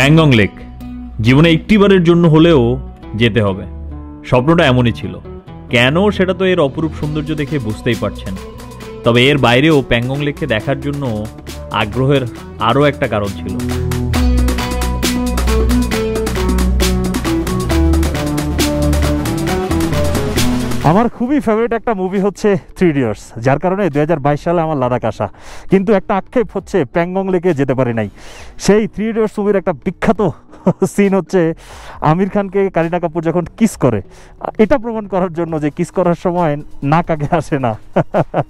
Pangong lake জীবনে একটিবারের জন্য হলেও যেতে হবে, স্বপ্নটা এমনই ছিল। কেন সেটা তো এর অপরূপ সৌন্দর্য দেখে বুঝতেই পারছেন। তবে এর বাইরেও প্যাংগং লেককে দেখার জন্য আগ্রহের আরও একটা কারণ ছিল। আমার খুবই ফেভারিট একটা মুভি হচ্ছে 3 ইডিয়টস, যার কারণে 2022 সালে আমার লাদাখ আসা। কিন্তু একটা আক্ষেপ হচ্ছে প্যাংগং লেকে যেতে পারি নাই। সেই 3 ইডিয়টস মুভির একটা বিখ্যাত সিন হচ্ছে আমির খানকে কারিনা কাপুর যখন কিস করে, এটা প্রমাণ করার জন্য যে কিস করার সময় নাক আগে আসে না,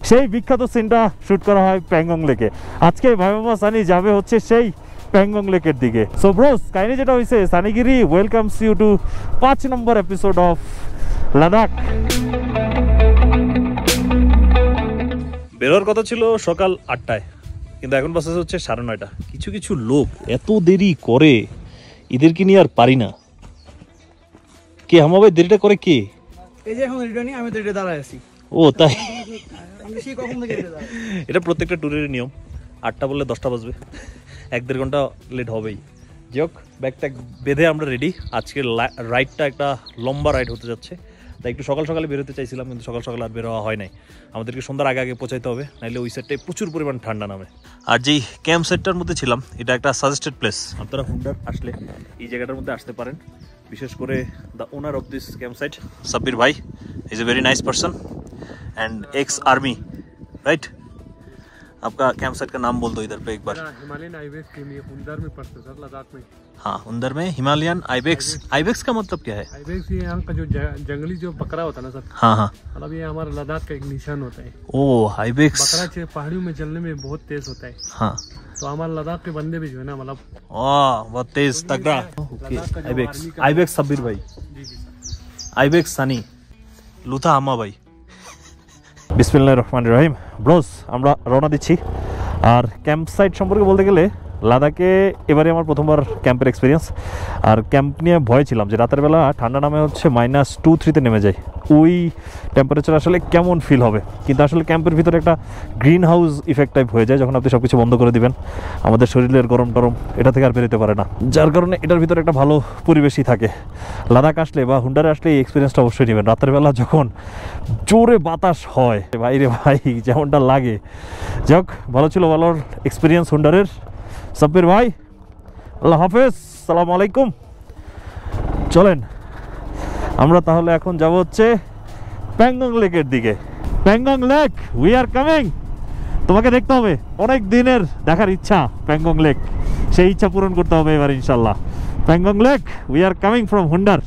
সেই বিখ্যাত সিনটা শ্যুট করা হয় প্যাংগং লেকে। আজকে ভাই মামা সানি যাবে হচ্ছে সেই প্যাংগং লেকের দিকে। সো ব্রোস, কাহিনী যেটা হয়েছে, Sunnygiri welcomes you to 5 number episode of Ladakh. বেরোর কথা ছিল সকাল 8টায়, কিন্তু এখন বাসে হচ্ছে 9:30। কিছু কিছু লোক এত দেরি করে, এদেরকে নিয়ে আর পারি না। কে আমাবে দেরিটা করে কে? এই যে এখন রিটার্নি আমি তো এটা দাঁড়ায় আছি। ও তাই? আমি সেই কখন থেকে এটা দাঁড়ায়। এটা প্রত্যেকটা ট্যুরের নিয়ম। 8টা বললে 10টা বাজবে, 1-1.5 ঘন্টা লেট হবেই। যাক, ব্যাগ ট্যাগ বেঁধে আমরা রেডি। আজকের রাইডটা একটা লম্বা রাইড হতে যাচ্ছে, তাই একটু সকাল সকালে বেরোতে চাইছিলাম, কিন্তু সকাল সকাল আর বেরোয়া হয় নাই। আমাদেরকে সন্ধ্যার আগে আগে পৌঁছাইতে হবে, নাহলে ওই সাইডটায় প্রচুর পরিমাণ ঠান্ডা নামে। আর যেই ক্যাম্প সাইটটার মধ্যে ছিলাম, এটা একটা সাজেস্টেড প্লেস। আপনারা হুন্ডার আসলে এই জায়গাটার মধ্যে আসতে পারেন। বিশেষ করে the owner of this camp site, Sabbir ভাই, is a very nice person and ex army, right? आपका कैंप साइट का नाम बोल दो इधर पे एक बार। हिमालयन आइबेक्स हुंडर में पड़ता है सर, लद्दाख में। हाँ, हुंडर में हिमालयन आइबेक्स। आइबेक्स का मतलब क्या है? आइबेक्स ये यहाँ का जो जंगली जो बकरा होता है ना सर। हाँ हाँ, मतलब ये हमारा लद्दाख का एक निशान होता है। ओ आइबेक्स। बकरा पहाड़ियों में चलने में बहुत तेज होता है। हाँ, तो हमारे लद्दाख के बंदे भी जो है ना, मतलब बहुत तेज तगड़ा। आइबेक्स, आइबेक्स सब्बीर भाई, आइबेक्स सानी, लुथा आमा भाई। বিসমিল্লাহির রহমানির রহিম। ব্রোস, আমরা রওনা দিচ্ছি। আর ক্যাম্প সাইট সম্পর্কে বলতে গেলে, লাদাখে এবারে আমার প্রথমবার ক্যাম্পের এক্সপিরিয়েন্স। আর ক্যাম্প নিয়ে ভয় ছিলাম যে রাতের বেলা ঠান্ডা নামে হচ্ছে -2-3 নেমে যায়, ওই টেম্পারেচার আসলে কেমন ফিল হবে। কিন্তু আসলে ক্যাম্পের ভিতরে একটা গ্রিন হাউস ইফেক্ট টাইপ হয়ে যায় যখন আপনি সব কিছু বন্ধ করে দিবেন। আমাদের শরীরের গরম টরম এটা থেকে আর বেরোতে পারে না, যার কারণে এটার ভিতরে একটা ভালো পরিবেশই থাকে। লাদাখ আসলে বা হুন্ডারে আসলে এই এক্সপিরিয়েন্সটা অবশ্যই নেবেন। রাতের বেলা যখন জোরে বাতাস হয়, বাইরে ভাই যেমনটা লাগে। যাক, ভালো ছিল, ভালো এক্সপিরিয়েন্স হুন্ডারের। সাব্বির ভাই, আল্লাহ হাফেজ, সালাম আলাইকুম। চলেন আমরা তাহলে এখন যাব হচ্ছে প্যাংগং লেকের দিকে। Pangong lake, we are coming. তোমাকে দেখতে হবে, অনেক দিনের দেখার ইচ্ছা প্যাংগং লেক, সেই ইচ্ছা পূরণ করতে হবে এবার ইনশাল্লাহ। Pangong lake, we are coming from Hunder.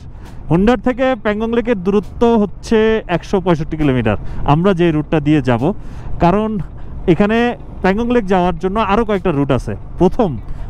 Hunder থেকে প্যাংগং লেকের দূরত্ব হচ্ছে 165 কিলোমিটার। আমরা যে রুটটা দিয়ে যাব, কারণ এখানে প্যাংগং লেক যাওয়ার জন্য আরও কয়েকটা রুট আছে। প্রথম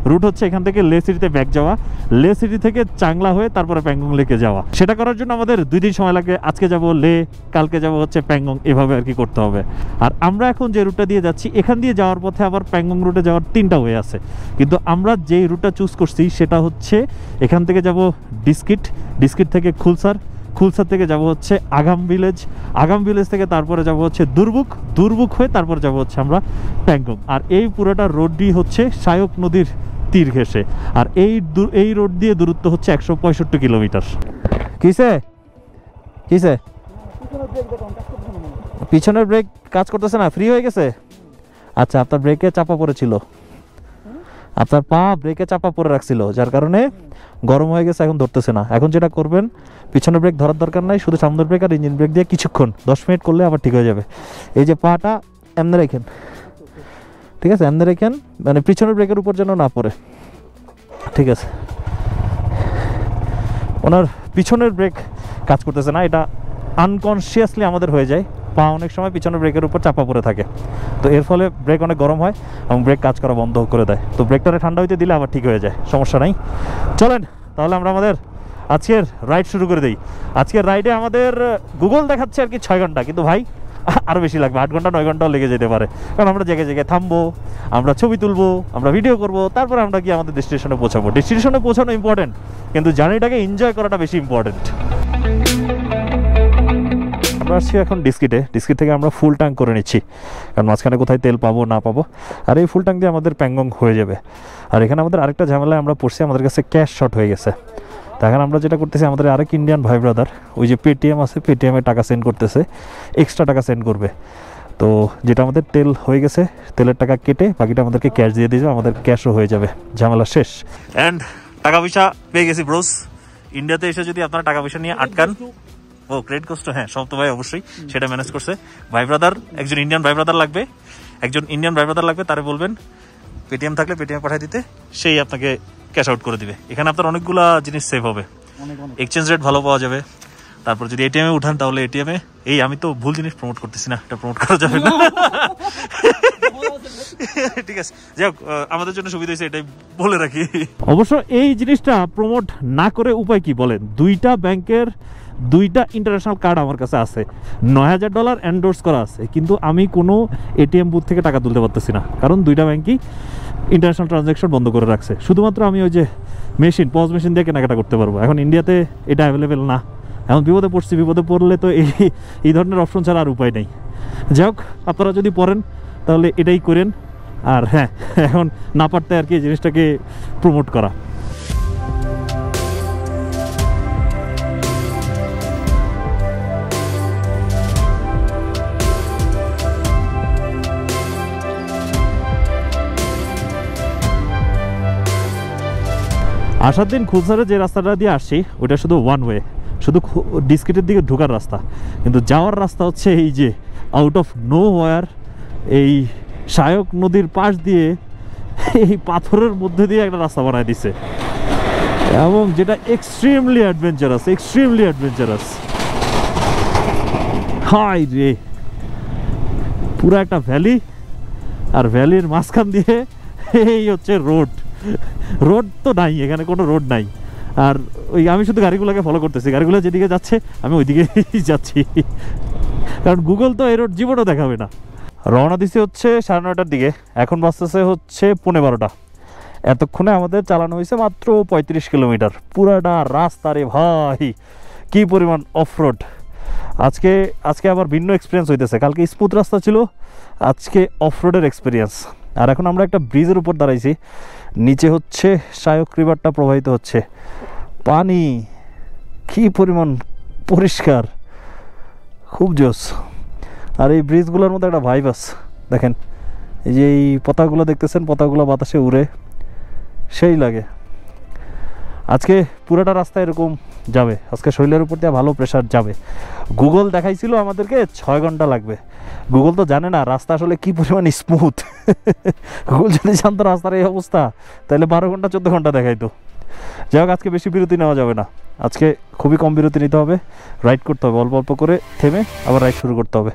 রুট হচ্ছে এখান থেকে লে সিটিতে ব্যাক যাওয়া, লে সিটি থেকে চাংলা হয়ে তারপরে প্যাংগং লেকে যাওয়া। সেটা করার জন্য আমাদের 2 দিন সময় লাগে। আজকে যাব লে, কালকে যাব হচ্ছে প্যাংগং, এভাবে আর কি করতে হবে। আর আমরা এখন যে রুটটা দিয়ে যাচ্ছি, এখান দিয়ে যাওয়ার পথে আবার প্যাংগং রুটে যাওয়ার 3টা ওয়ে আছে। কিন্তু আমরা যেই রুটটা চুজ করছি সেটা হচ্ছে এখান থেকে যাব ডিস্কিট, ডিস্কিট থেকে খুলসার, খুলসার থেকে যাব হচ্ছে আগাম ভিলেজ, আগাম ভিলেজ থেকে তারপরে যাব হচ্ছে দুর্বুক, দুর্বুক হয়ে তারপরে যাব হচ্ছে আমরা প্যাংগং। আর এই পুরোটা রোডটি হচ্ছে শায়ক নদীর তীর ঘেঁষে। আর এই রোড দিয়ে দূরত্ব হচ্ছে 165 কিলোমিটার। কিসে কিসে পিছনের ব্রেক কাজ করতেছে না, ফ্রি হয়ে গেছে? আচ্ছা, আপনার ব্রেকে চাপা পড়েছিল, আপনার পা ব্রেকে চাপা পড়ে রাখছিল, যার কারণে গরম হয়ে গেছে, এখন ধরতেছে না। এখন যেটা করবেন, পিছনের ব্রেক ধরার দরকার নাই, শুধু সামনের ব্রেক আর ইঞ্জিন ব্রেক দিয়ে কিছুক্ষণ 10 মিনিট করলে আবার ঠিক হয়ে যাবে। এই যে পাটা এমনি রেখেন, ঠিক আছে? এমনি রেখেন, মানে পিছনের ব্রেকের উপর যেন না পড়ে, ঠিক আছে? ওনার পিছনের ব্রেক কাজ করতেছে না, এটা আনকনসিয়াসলি আমাদের হয়ে যায়। পা অনেক সময় পিছনের ব্রেকের উপর চাপা পড়ে থাকে, তো এর ফলে ব্রেক অনেক গরম হয় এবং ব্রেক কাজ করা বন্ধ করে দেয়। তো ব্রেকটারে ঠান্ডা হইতে দিলে আবার ঠিক হয়ে যায়, সমস্যা নাই। চলেন তাহলে আমরা আমাদের আজকের রাইড শুরু করে দিই। আজকের রাইডে আমাদের গুগল দেখাচ্ছে আর কি 6 ঘন্টা, কিন্তু ভাই আরও বেশি লাগবে, 8 ঘন্টা 9 ঘন্টাও লেগে যেতে পারে। কারণ আমরা জায়গায় জায়গায় থামবো, আমরা ছবি তুলবো, আমরা ভিডিও করবো, তারপরে আমরা কি আমাদের ডেস্টিনেশনে পৌঁছাবো। ডেস্টিনেশনে পৌঁছানো ইম্পর্টেন্ট, কিন্তু জার্নিটাকে এনজয় করাটা বেশি ইম্পর্টেন্ট। আমরা আসছি এখন ডিস্কিট থেকে আমরা ফুল ট্যাঙ্ক করে নিচ্ছি, কারণ মাঝখানে কোথায় তেল পাবো না পাবো। আর এই ফুল ট্যাঙ্ক দিয়ে আমাদের প্যাংগং হয়ে যাবে। আর এখানে আমাদের আরেকটা ঝামেলায় আমরা পড়ছি, আমাদের কাছে ক্যাশ শর্ট হয়ে গেছে। তো এখন আমরা যেটা করতেছি, আমাদের আরেক ইন্ডিয়ান ভাই ব্রাদার ওই যে পেটিএম আছে, পেটিএমে টাকা সেন্ড করতেছে, এক্সট্রা টাকা সেন্ড করবে। তো যেটা আমাদের তেল হয়ে গেছে, তেলের টাকা কেটে বাকিটা আমাদেরকে ক্যাশ দিয়ে দিয়েছে, আমাদের ক্যাশও হয়ে যাবে, ঝামেলা শেষ। অ্যান্ড টাকা পয়সা পেয়ে গেছি ব্রোস। ইন্ডিয়াতে এসে যদি আপনারা টাকা পয়সা নিয়ে আটকান, ও ক্রেডিট কষ্ট, হ্যাঁ সব তো ভাই অবশ্যই সেটা ম্যানেজ করছে। ভাই ব্রাদার, একজন ইন্ডিয়ান ভাই ব্রাদার লাগবে, তারে বলবেন পেটিএম থাকলে পেটিএম পাঠিয়ে দিতে, সেই আপনাকে ক্যাশ আউট করে দিবে। এখানে আপনার অনেকগুলা জিনিস সেভ হবে, এক্সচেঞ্জ রেট ভালো পাওয়া যাবে। তারপর যদি এটিএমে উঠান তাহলে এটিএমে, এই আমি তো ভুল জিনিস প্রমোট করতেছি না, এটা প্রমোট করা যাবে না। ঠিক আছে, যাই হোক, আমাদের জন্য সুবিধা হয়েছে এটাই বলে রাখি। অবশ্য এই জিনিসটা প্রমোট না করে উপায় কি বলেন? দুইটা ব্যাংকের দুইটা ইন্টারন্যাশনাল কার্ড আমার কাছে আছে, $9,000 এন্ডোর্স করা আছে, কিন্তু আমি কোনো এটিএম বুথ থেকে টাকা তুলতে পারতেছি না, কারণ দুইটা ব্যাংকই ইন্টারন্যাশনাল ট্রানজ্যাকশন বন্ধ করে রাখছে। শুধুমাত্র আমি ওই যে পজ মেশিন দিয়ে কেনাকাটা করতে পারবো। এখন ইন্ডিয়াতে এটা অ্যাভেলেবেল না। এখন বিপদে পড়লে তো এই ধরনের অপশন ছাড়া আর উপায় নেই। যাই হোক, আপনারা যদি পড়েন তাহলে এটাই করেন। আর হ্যাঁ, এখন না পারতে আর কি এই জিনিসটাকে প্রমোট করা। আসার দিন খুলসারে যে রাস্তাটা দিয়ে আসছি ওইটা শুধু ওয়ান ওয়ে, শুধু ডিস্কিটের দিকে ঢোকার রাস্তা, কিন্তু যাওয়ার রাস্তা হচ্ছে এই যে আউট অফ নো ওয়ার, এই শায়ক নদীর পাশ দিয়ে এই পাথরের মধ্যে দিয়ে একটা রাস্তা বানায় দিছে, এবং যেটা এক্সট্রিমলি অ্যাডভেঞ্চারাস। হাই রে, পুরো একটা ভ্যালি, আর ভ্যালির মাঝখান দিয়ে এই হচ্ছে রোড তো নাই, এখানে কোনো রোড নাই। আর ওই আমি শুধু গাড়িগুলোকে ফলো করতেছি, গাড়িগুলো যেদিকে যাচ্ছে আমি ওইদিকে যাচ্ছি, কারণ গুগল তো এই রোড জীবনও দেখাবে না। রওনা দিছি হচ্ছে 9:30টার দিকে, এখন বাজতেছে হচ্ছে 12:15। এতক্ষণে আমাদের চালানো হয়েছে মাত্র 35 কিলোমিটার। পুরাটা রাস্তা রে ভাই, কি পরিমাণ অফরোড। আজকে আবার ভিন্ন এক্সপিরিয়েন্স হইতেছে। কালকে স্মুথ রাস্তা ছিল, আজকে অফরোডের এক্সপিরিয়েন্স। আর এখন আমরা একটা ব্রিজের উপর দাঁড়াইছি, নিচে হচ্ছে শায়ক রিভারটা প্রবাহিত হচ্ছে, পানি কি পরিমাণ পরিষ্কার, খুব জোস। আর এই ব্রিজগুলোর মধ্যে একটা ভাইব আছে, দেখেন এই যে এই পতাকাগুলো দেখতেছেন, পতাকাগুলো বাতাসে উড়ে, সেই লাগে। আজকে পুরোটা রাস্তা এরকম যাবে, আজকে শরীরের উপর দিয়ে ভালো প্রেশার যাবে। গুগল দেখাইছিল আমাদেরকে 6 ঘন্টা লাগবে। গুগল তো জানে না রাস্তা আসলে কি পরিমাণ স্মুথ। গুগল যদি জানতো রাস্তার এই অবস্থা, তাহলে 12 ঘন্টা 14 ঘন্টা দেখাইতো। যাই হোক, আজকে বেশি বিরতি নেওয়া যাবে না, আজকে খুবই কম বিরতি নিতে হবে, রাইড করতে হবে, অল্প অল্প করে থেমে আবার রাইড শুরু করতে হবে।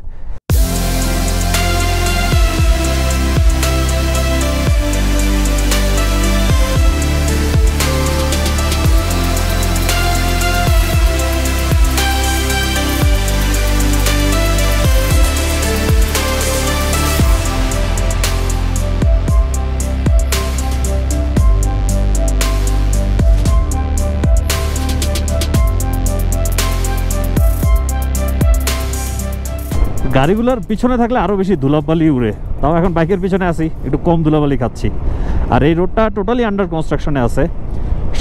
গাড়িগুলোর পিছনে থাকলে আরও বেশি ধুলাবালি উড়ে, তাও এখন বাইকের পিছনে আছি, একটু কম ধুলাবালি খাচ্ছি। আর এই রোডটা টোটালি আন্ডার কনস্ট্রাকশনে আছে।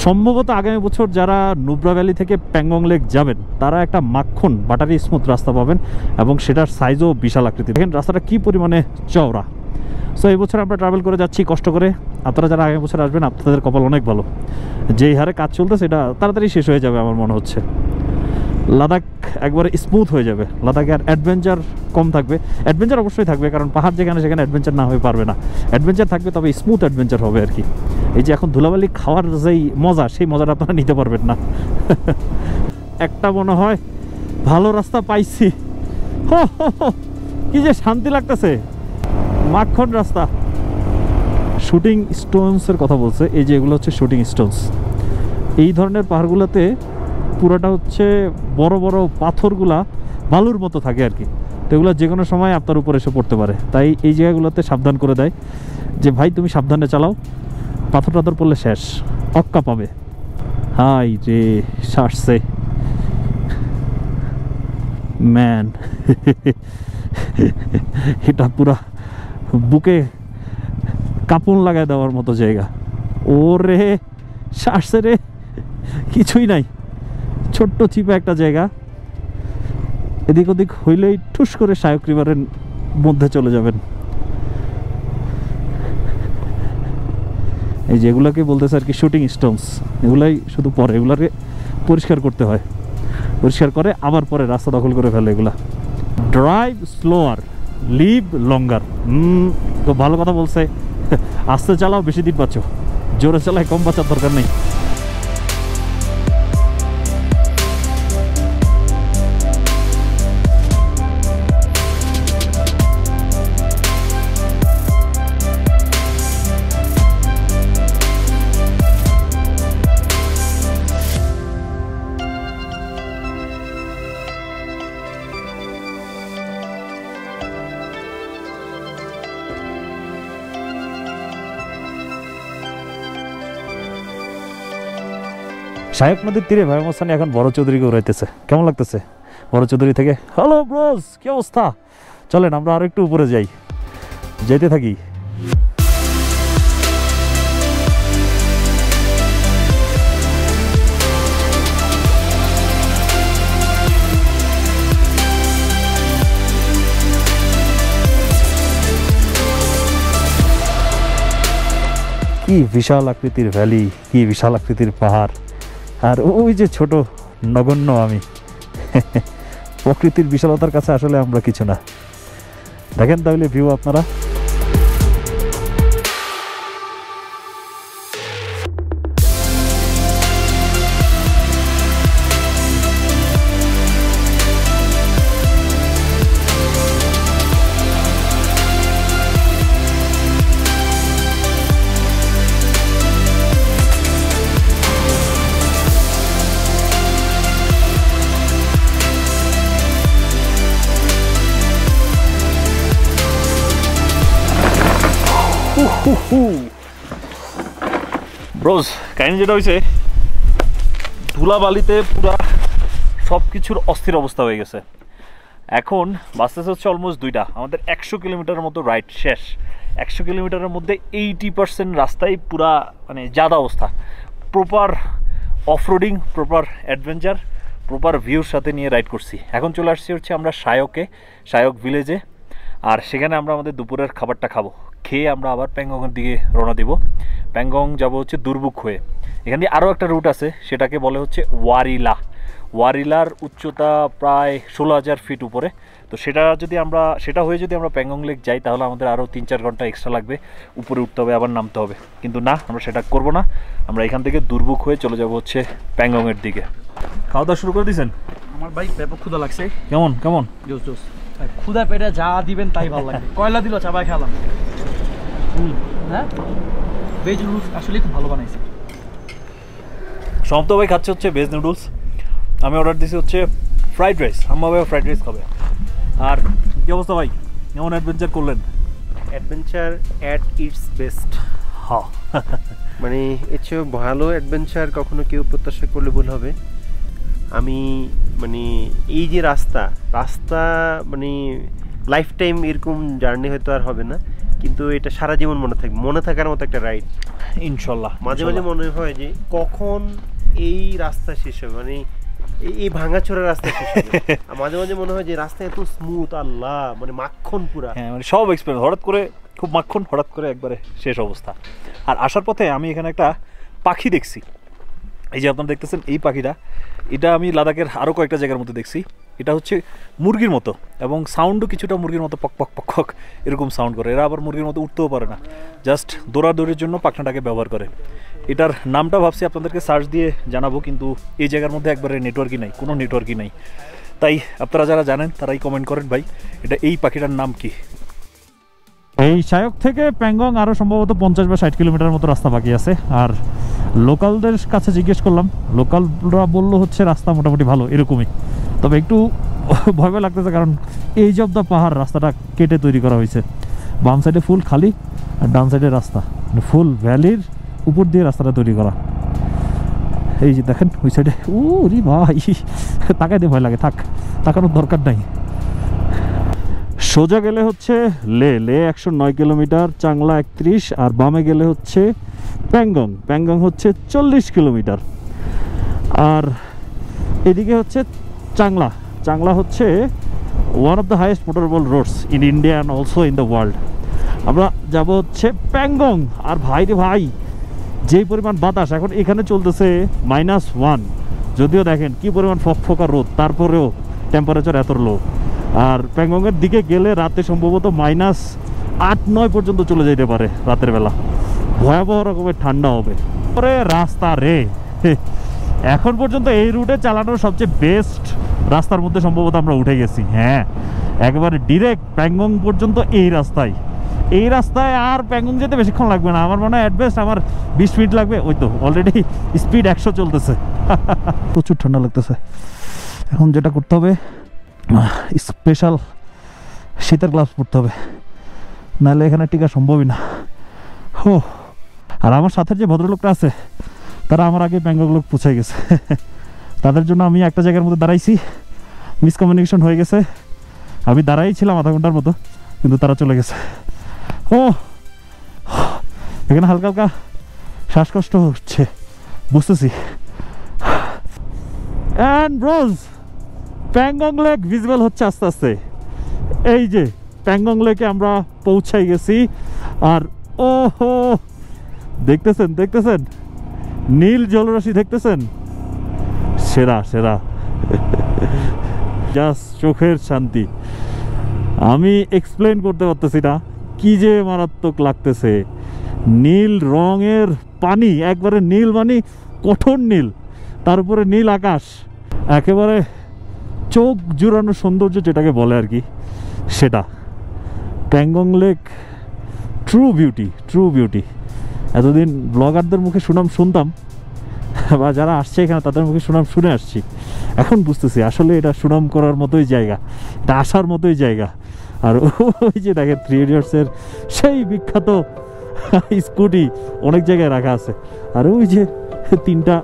সম্ভবত আগামী বছর যারা নুব্রা ভ্যালি থেকে প্যাংগং লেক যাবেন তারা একটা মাখন বাটারি স্মুথ রাস্তা পাবেন, এবং সেটার সাইজও বিশাল আকৃতি। দেখেন রাস্তাটা কি পরিমাণে চওড়া। সো এই বছর আমরা ট্রাভেল করে যাচ্ছি কষ্ট করে। আপনারা যারা আগামী বছর আসবেন আপনাদের কপাল অনেক ভালো, যেই হারে কাজ চলতে সেটা তাড়াতাড়ি শেষ হয়ে যাবে আমার মনে হচ্ছে। লাদাখ একবারে স্মুথ হয়ে যাবে, লাদাখে আর অ্যাডভেঞ্চার কম থাকবে। অ্যাডভেঞ্চার অবশ্যই থাকবে, কারণ পাহাড় যেখানে সেখানে অ্যাডভেঞ্চার না হয়ে পারবে না। অ্যাডভেঞ্চার থাকবে, তবে স্মুথ অ্যাডভেঞ্চার হবে আর কি। এই যে এখন ধুলাবালি খাওয়ার যেই মজা, সেই মজাটা আপনারা নিতে পারবেন না। একটা মনে হয় ভালো রাস্তা পাইছি, কি যে শান্তি লাগতেছে, মাখন রাস্তা। শুটিং স্টোনসের কথা বলছে, এই যে এগুলো হচ্ছে শুটিং স্টোনস। এই ধরনের পাহাড়গুলোতে পুরোটা হচ্ছে বড় বড় পাথরগুলা বালুর মতো থাকে আর কি, তো এগুলো যে কোনো সময় আপনার উপর এসে পড়তে পারে। তাই এই জায়গাগুলোতে সাবধান করে দেয় যে ভাই তুমি সাবধানে চালাও, পাথর টাথর পড়লে শেষ, অক্কা পাবে। হাই রে, শ্বাসছে ম্যান এটা পুরা বুকে কাপড় লাগায় দেওয়ার মতো জায়গা। ওরে শ্বাসে রে, কিছুই নাই, ছোট্ট চিপা একটা জায়গা। এদিক ওদিক হইলেই ঠুস করে শায়ক রিভারের মধ্যে চলে যাবেন। এই যে এগুলাকে বলতেছে আর কি শুটিং স্টোনস, এগুলাই শুধু পরে এগুলাকে পরিষ্কার করতে হয়, পরিষ্কার করে আবার পরে রাস্তা দখল করে ফেলে এগুলা। Drive slower, live longer. খুব ভালো কথা বলছে, আস্তে চালাও বেশি দিন বাঁচো, জোরে চালায় কম বাঁচার দরকার নেই। শায়ক নদীর তীরে ভাই মোস্তানি এখন বড় চৌধুরীকে উড়াইতেছে। কেমন লাগতেছে বড় চৌধুরী থেকে? হ্যালো ব্রোস, কি অবস্থা? চলেন আমরা আরো একটু উপরে যাই, যেতে থাকি। কি বিশাল আকৃতির ভ্যালি, কি বিশাল আকৃতির পাহাড়, আর ওই যে ছোট নগণ্য আমি। প্রকৃতির বিশালতার কাছে আসলে আমরা কিছু না। দেখেন তাহলে ভিউ আপনারা। ব্রোস, কাহিনী যেটা হয়েছে, ধুলাবালিতে পুরা সব কিছুর অস্থির অবস্থা হয়ে গেছে। এখন বাসতেছে হচ্ছে অলমোস্ট 2টা, আমাদের 100 কিলোমিটারের মতো রাইড শেষ। 100 কিলোমিটারের মধ্যে 80% রাস্তায় পুরা মানে জাদা অবস্থা। Proper off-roading, proper adventure, proper ভিউর সাথে নিয়ে রাইড করছি। এখন চলে আসছি হচ্ছে আমরা শায়ক ভিলেজে, আর সেখানে আমরা আমাদের দুপুরের খাবারটা খাবো। খেয়ে আমরা আবার প্যাংগংয়ের দিকে রওনা দেব। প্যাংগং যাব হচ্ছে দুর্বুক হয়ে। এখান দিয়ে আরও একটা রুট আছে, সেটাকে বলে হচ্ছে ওয়ারিলার উচ্চতা প্রায় 16,000 ফিট উপরে। তো সেটা হয়ে যদি আমরা প্যাংগং লেক যাই, তাহলে আমাদের আরও 3-4 ঘন্টা এক্সট্রা লাগবে, উপরে উঠতে হবে, আবার নামতে হবে। কিন্তু না, আমরা সেটা করব না। আমরা এখান থেকে দুর্বুক হয়ে চলে যাব হচ্ছে প্যাংগংয়ের দিকে। খাওয়া দাওয়া শুরু করে দিয়েছেন? আমার ভাই ব্যাপক ক্ষুধা লাগছে। কেমন? জোস ক্ষুধা পেটে যা দিবেন তাই ভালো লাগে। কয়লা দিল চাবাই খেলাম। হ্যাঁ, ভেজ নুডলস আসলে খুব ভালো বানাইছে। সমাপ্ত ভাই খাচ্ছে হচ্ছে ভেজ নুডলস, আমি অর্ডার দিয়েছি হচ্ছে ফ্রাইড রাইস। আম্মা ভাই ফ্রাইড রাইস খাবে। আর কি অবস্থা ভাই, কেমন অ্যাডভেঞ্চার করলেন? Adventure at it's best. হ্যাঁ, মানে এর চেয়ে ভালো অ্যাডভেঞ্চার কখনো কেউ প্রত্যাশা করলে ভুল হবে। আমি মানে এই যে রাস্তা মানে লাইফ টাইম এরকম জার্নি হয়তো আর হবে না, কিন্তু এটা সারা জীবন মনে থাকার মতো একটা রাইড ইনশাল্লাহ। মাঝে মাঝে মনে হয় যে কখন এই রাস্তা শেষ হবে, মানে এই ভাঙাচোরা রাস্তা শেষ হবে। মাঝে মাঝে মনে হয় যে রাস্তা এত স্মুথ, আল্লাহ, মানে মাখন পুরা। হ্যাঁ, মানে সব এক্সপিরিয়েন্স হঠাৎ করে খুব মাখন, হঠাৎ করে একবারে শেষ অবস্থা। আর আসার পথে আমি এখানে একটা পাখি দেখছি, এই যে আপনারা দেখতেছেন এই পাখিটা, এটা আমি লাদাখের আরও কয়েকটা জায়গার মধ্যে দেখছি। এটা হচ্ছে মুরগির মতো, এবং সাউন্ডও কিছুটা মুরগির মতো, পক পক পক পক এরকম সাউন্ড করে। এরা আবার মুরগির মতো উঠতেও পারে না, জাস্ট দৌড়াদৌড়ির জন্য পাখনাটাকে ব্যবহার করে। এটার নামটা ভাবছি আপনাদেরকে সার্চ দিয়ে জানাবো, কিন্তু এই জায়গার মধ্যে একবারে নেটওয়ার্কই নাই, কোনো নেটওয়ার্কই নাই। তাই আপনারা যারা জানেন তারাই কমেন্ট করেন ভাই, এটা এই পাখিটার নাম কি। এই শায়ক থেকে প্যাংগং আরও সম্ভবত 50 বা 60 কিলোমিটার মতো রাস্তা বাকি আছে। আর লোকালদের কাছে জিজ্ঞেস করলাম, লোকালরা বললো হচ্ছে রাস্তা মোটামুটি ভালো এরকমই, তবে একটু ভয় ভয় লাগতেছে, কারণ এই যে অব্দা পাহাড় রাস্তাটা কেটে তৈরি করা হয়েছে। বাম সাইডে ফুল খালি, আর ডান সাইডে রাস্তা, ফুল ভ্যালির উপর দিয়ে রাস্তাটা তৈরি করা। এই যে দেখেন ওই সাইডে, ও রে ভাই তাকাই দিয়ে ভয় লাগে, থাক তাকানোর দরকার নাই। সোজা গেলে হচ্ছে লে 109 কিলোমিটার, চাংলা 31, আর বামে গেলে হচ্ছে প্যাংগং হচ্ছে 40 কিলোমিটার। আর এদিকে হচ্ছে চাংলা হচ্ছে one of the highest motorable Rhodes in India and also in the world. আমরা যাব হচ্ছে প্যাংগং। আর ভাই রে ভাই, যেই পরিমাণ বাতাস এখন এখানে চলতেছে -1, যদিও দেখেন কি পরিমাণ ফকফকা রোদ, তারপরেও টেম্পারেচার এত লো। আর প্যাংগংয়ের দিকে গেলে রাতে সম্ভবত -8-9 পর্যন্ত চলে যেতে পারে রাতের বেলা, ভয়াবহ রকমের ঠান্ডা হবে। পরে রাস্তা রে, এখন পর্যন্ত এই রুটে চালানোর সবচেয়ে বেস্ট রাস্তার মধ্যে সম্ভবত আমরা উঠে গেছি। হ্যাঁ, একেবারে ডিরেক্ট প্যাংগং পর্যন্ত এই রাস্তায় আর প্যাংগং যেতে বেশিক্ষণ লাগবে না, আমার মনে হয় অ্যাডবেস্ট আমার 20 মিনিট লাগবে। ওই তো অলরেডি স্পিড 100 চলতেছে। প্রচুর ঠান্ডা লাগতেছে। এখন যেটা করতে হবে, স্পেশাল শীতের গ্লাভস পরতে হবে, নাহলে এখানে টিকা সম্ভবই না। আর আমার সাথে যে ভদ্রলোকটা আছে তারা আমার আগে প্যাংগং লোক পৌঁছে গেছে। তাদের জন্য আমি একটা জায়গার মধ্যে দাঁড়াইছি, মিসকমিউনিকেশন হয়ে গেছে। আমি দাঁড়াই ছিলাম আধা ঘন্টার মতো, কিন্তু তারা চলে গেছে। এখানে হালকা হালকা শ্বাসকষ্ট হচ্ছে, বুঝতেছি। And Broz, Pangong lake visible হচ্ছে আস্তে আস্তে। এই যে প্যাংগং লেকে আমরা পৌঁছাই গেছি। আর ওহো, দেখতেছেন নীল জলরাশি, দেখতেছেন, সেরা জাস্ট চোখের শান্তি। আমি এক্সপ্লেন করতে পারতেছি না কি যে মারাত্মক লাগতেছে। নীল রঙের পানি, একবারে নীল মানে কঠোর নীল, তার উপরে নীল আকাশ, একেবারে চোখ জুড়ানো সৌন্দর্য যেটাকে বলে আর কি, সেটা প্যাংগং লেক। True beauty. এতদিন ব্লগারদের মুখে সুনাম শুনতাম, বা যারা আসছে এখানে তাদের মুখে সুনাম শুনে আসছি, এখন বুঝতেছি আসলে এটা সুনাম করার মতোই জায়গা, এটা আসার মতোই জায়গা। আর ওই যে দেখেন 3 ইডিয়টসের সেই বিখ্যাত স্কুটি অনেক জায়গায় রাখা আছে, আর ওই যে 3টা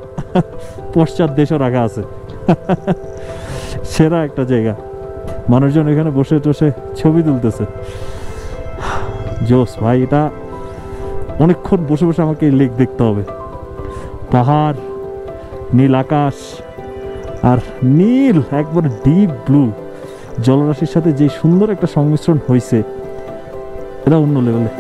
পশ্চাৎ দেশও রাখা আছে। সেরা একটা জায়গা, মানুষজন এখানে বসে ছবি তুলতেছে। জোস ভাই, এটা অনেকক্ষণ বসে আমাকে এই লেক দেখতে হবে। পাহাড়, নীল আকাশ, আর নীল একবার ডিপ ব্লু জলরাশির সাথে যে সুন্দর একটা সংমিশ্রণ হয়েছে, এটা অন্য লেভেলে।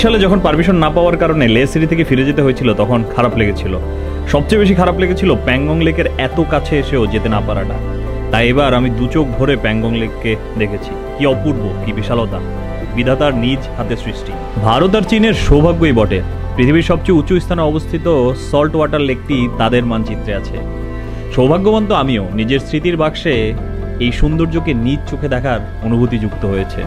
সালে যখন পারমিশন না পাওয়ার কারণে লে সিটি থেকে ফিরে যেতে হয়েছিল, তখন খারাপ লেগেছিল। সবচেয়ে বেশি খারাপ লেগেছিল প্যাংগং লেকের এত কাছে এসেও যেতে না পারাটা। তাই এবার আমি 2 চোখ ভরে প্যাংগং লেককে দেখেছি। কি অপূর্ব, কি বিশালতা, বিধাতার নিজ হাতে সৃষ্টি। ভারত আর চীনের সৌভাগ্যই বটে, পৃথিবীর সবচেয়ে উঁচু স্থানে অবস্থিত সল্ট ওয়াটার লেকটি তাদের মানচিত্রে আছে। সৌভাগ্যবান তো আমিও, নিজের স্মৃতির বাক্সে এই সৌন্দর্যকে নিজ চোখে দেখার অনুভূতি যুক্ত হয়েছে।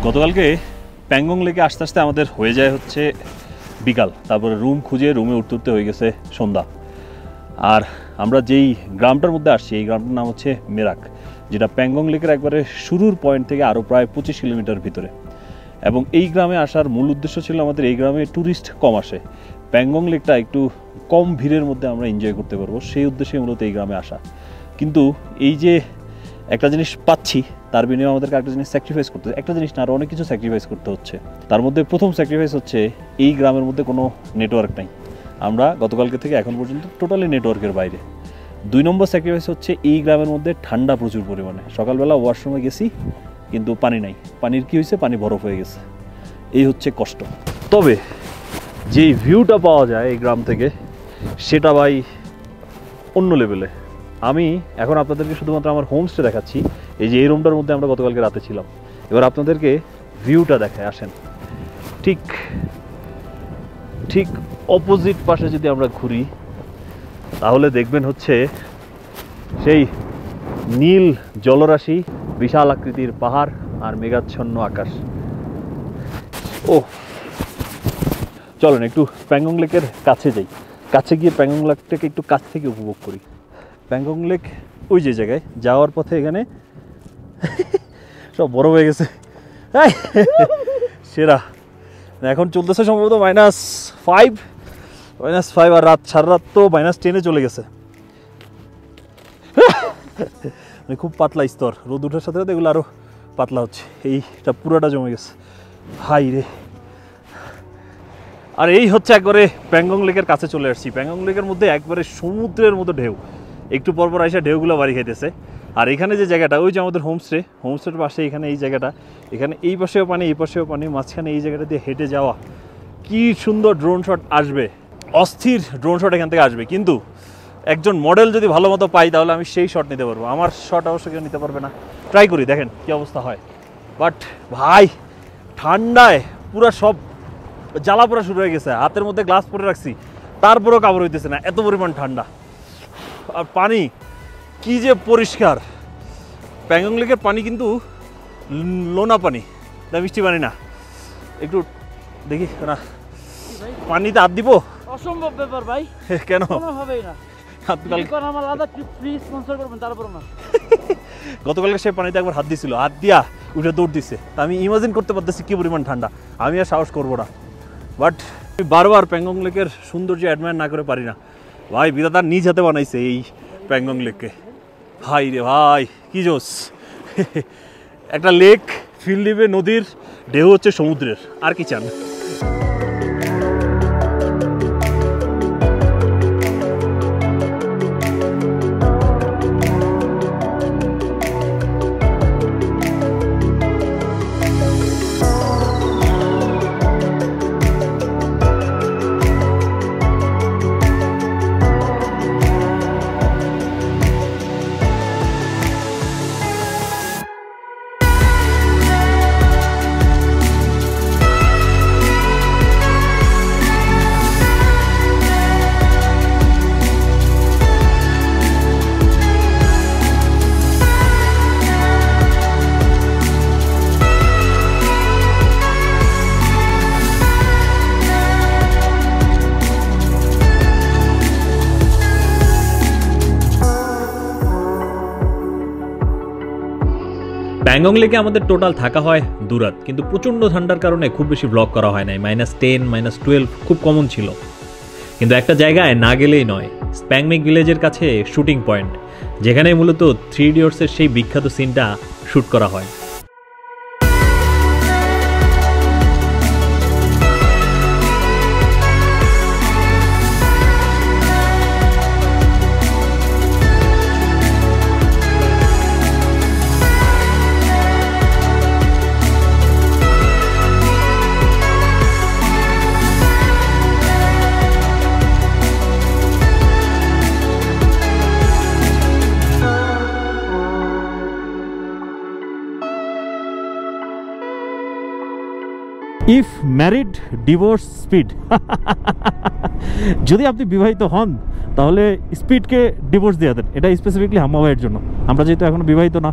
গতকালকে প্যাংগং লেকে আস্তে আস্তে আমাদের হয়ে যায় হচ্ছে বিকাল, তারপরে রুম খুঁজে রুমে উঠতে হয়ে গেছে সন্ধ্যা। আর আমরা যেই গ্রামটার মধ্যে আসছি, এই গ্রামটার নাম হচ্ছে মেরাক, যেটা প্যাংগং লেকের একবারে শুরুর পয়েন্ট থেকে আরও প্রায় 25 কিলোমিটার ভিতরে। এবং এই গ্রামে আসার মূল উদ্দেশ্য ছিল আমাদের এই গ্রামে ট্যুরিস্ট কম আসে, প্যাংগং লেকটা একটু কম ভিড়ের মধ্যে আমরা এনজয় করতে পারবো, সেই উদ্দেশ্যে মূলত এই গ্রামে আসা। কিন্তু এই যে একটা জিনিস পাচ্ছি, তার বিনিময়ে আমাদেরকে একটা জিনিস স্যাক্রিফাইস করতে, একটা জিনিস না আরও অনেক কিছু স্যাক্রিফাইস করতে হচ্ছে। তার মধ্যে প্রথম স্যাক্রিফাইস হচ্ছে এই গ্রামের মধ্যে কোনো নেটওয়ার্ক নাই। আমরা গতকালকে থেকে এখন পর্যন্ত টোটালি নেটওয়ার্কের বাইরে। 2 নম্বর স্যাক্রিফাইস হচ্ছে এই গ্রামের মধ্যে ঠান্ডা প্রচুর পরিমাণে। সকালবেলা ওয়াশরুমে গেছি কিন্তু পানি নাই, পানির কি হয়েছে, পানি বরফ হয়ে গেছে। এই হচ্ছে কষ্ট। তবে যেই ভিউটা পাওয়া যায় এই গ্রাম থেকে সেটা ভাই অন্য লেভেলে। আমি এখন আপনাদেরকে শুধুমাত্র আমার হোমস্টে দেখাচ্ছি। এই যে এই রুমটার মধ্যে আমরা গতকালকে রাতে ছিলাম। এবার আপনাদেরকে ভিউটা দেখায়, আসেন। ঠিক অপোজিট পাশে যদি আমরা ঘুরি তাহলে দেখবেন হচ্ছে সেই নীল জলরাশি, বিশাল আকৃতির পাহাড় আর মেঘাচ্ছন্ন আকাশ। ও চলেন একটু প্যাংগং লেকের কাছে যাই, কাছে গিয়ে প্যাংগং লেকটাকে একটু কাছ থেকে উপভোগ করি। প্যাংগং লেক ওই যে জায়গায় যাওয়ার পথে এখানে সব বড় হয়ে গেছে, সেরা। এখন চলতেছে সম্ভবত -5 আর রাত সারা রাত তো -10-এ চলে গেছে। খুব পাতলা স্তর, রোদ উঠার সাথে সাথে এগুলো আরো পাতলা হচ্ছে, এইটা পুরাটা জমে গেছে। হাই রে। আর এই হচ্ছে একবারে প্যাংগং লেকের কাছে চলে আসছি। প্যাংগং লেকের মধ্যে একবারে সমুদ্রের মতো ঢেউ, একটু পরপর আইসা ঢেউগুলো বাড়ি খাইতেছে। আর এখানে যে জায়গাটা, ওই যে আমাদের হোমস্টের পাশে এখানে এই জায়গাটা, এখানে এই পাশেও পানি এই পাশেও পানি, মাঝখানে এই জায়গাটা দিয়ে হেঁটে যাওয়া, কি সুন্দর ড্রোন শট আসবে, অস্থির ড্রোন শট এখান থেকে আসবে। কিন্তু একজন মডেল যদি ভালো মতো পাই তাহলে আমি সেই শট নিতে পারবো। আমার শট অবশ্য কেউ নিতে পারবে না, ট্রাই করি, দেখেন কি অবস্থা হয়। বাট ভাই ঠান্ডায় পুরো সব জ্বালা পোড়া শুরু হয়ে গেছে, হাতের মধ্যে গ্লাস পরে রাখছি তারপরেও কাপড় হইতেছে না, এত পরিমাণ ঠান্ডা। আর পানি কি যে পরিষ্কার। প্যাংগং লেকের পানি কিন্তু লোনা পানি, মিষ্টি পানি না। একটু দেখি না, পানিতে হাত দিব? অসম্ভব ব্যাপার ভাই। কেন? কোনোভাবেই না। আমার লাদাখ ফ্রি স্পন্সর করবেন তারপর না। গতকালকে সে পানিতে একবার হাত দিছিল, হাত দিয়া উঠে দৌড় দিছে। তা আমি ইমাজিন করতে পারতেছি কি পরিমাণ ঠান্ডা। আমি আর সাহস করবো না। বাট বারবার প্যাংগং লেকের সৌন্দর্য অ্যাডমায়ার না করে পারি না। ভাই বিধাতা নিজ হাতে বানাইছে এই প্যাংগং লেককে। ভাই রে ভাই কি জোস। একটা লেক ফিল দিবে নদীর, ঢেউ হচ্ছে সমুদ্রের, আর কি চান। প্যাংগং লেকে আমাদের টোটাল থাকা হয় 2 রাত, কিন্তু প্রচণ্ড ঠান্ডার কারণে খুব বেশি ব্লগ করা হয় নাই। -10, -12 খুব কমন ছিল। কিন্তু একটা জায়গায় না গেলেই নয়, স্প্যাংমেক ভিলেজের কাছে শুটিং পয়েন্ট, যেখানে মূলত 3 ইডিয়টসের সেই বিখ্যাত সিনটা শ্যুট করা হয়। If married divorce speed. যদি আপনি বিবাহিত হন তাহলে স্পিডকে ডিভোর্স দিয়ে দেন। এটা স্পেসিফিকলি হাম্মা ভাইয়ের জন্য, আমরা যেহেতু এখনো বিবাহিত না।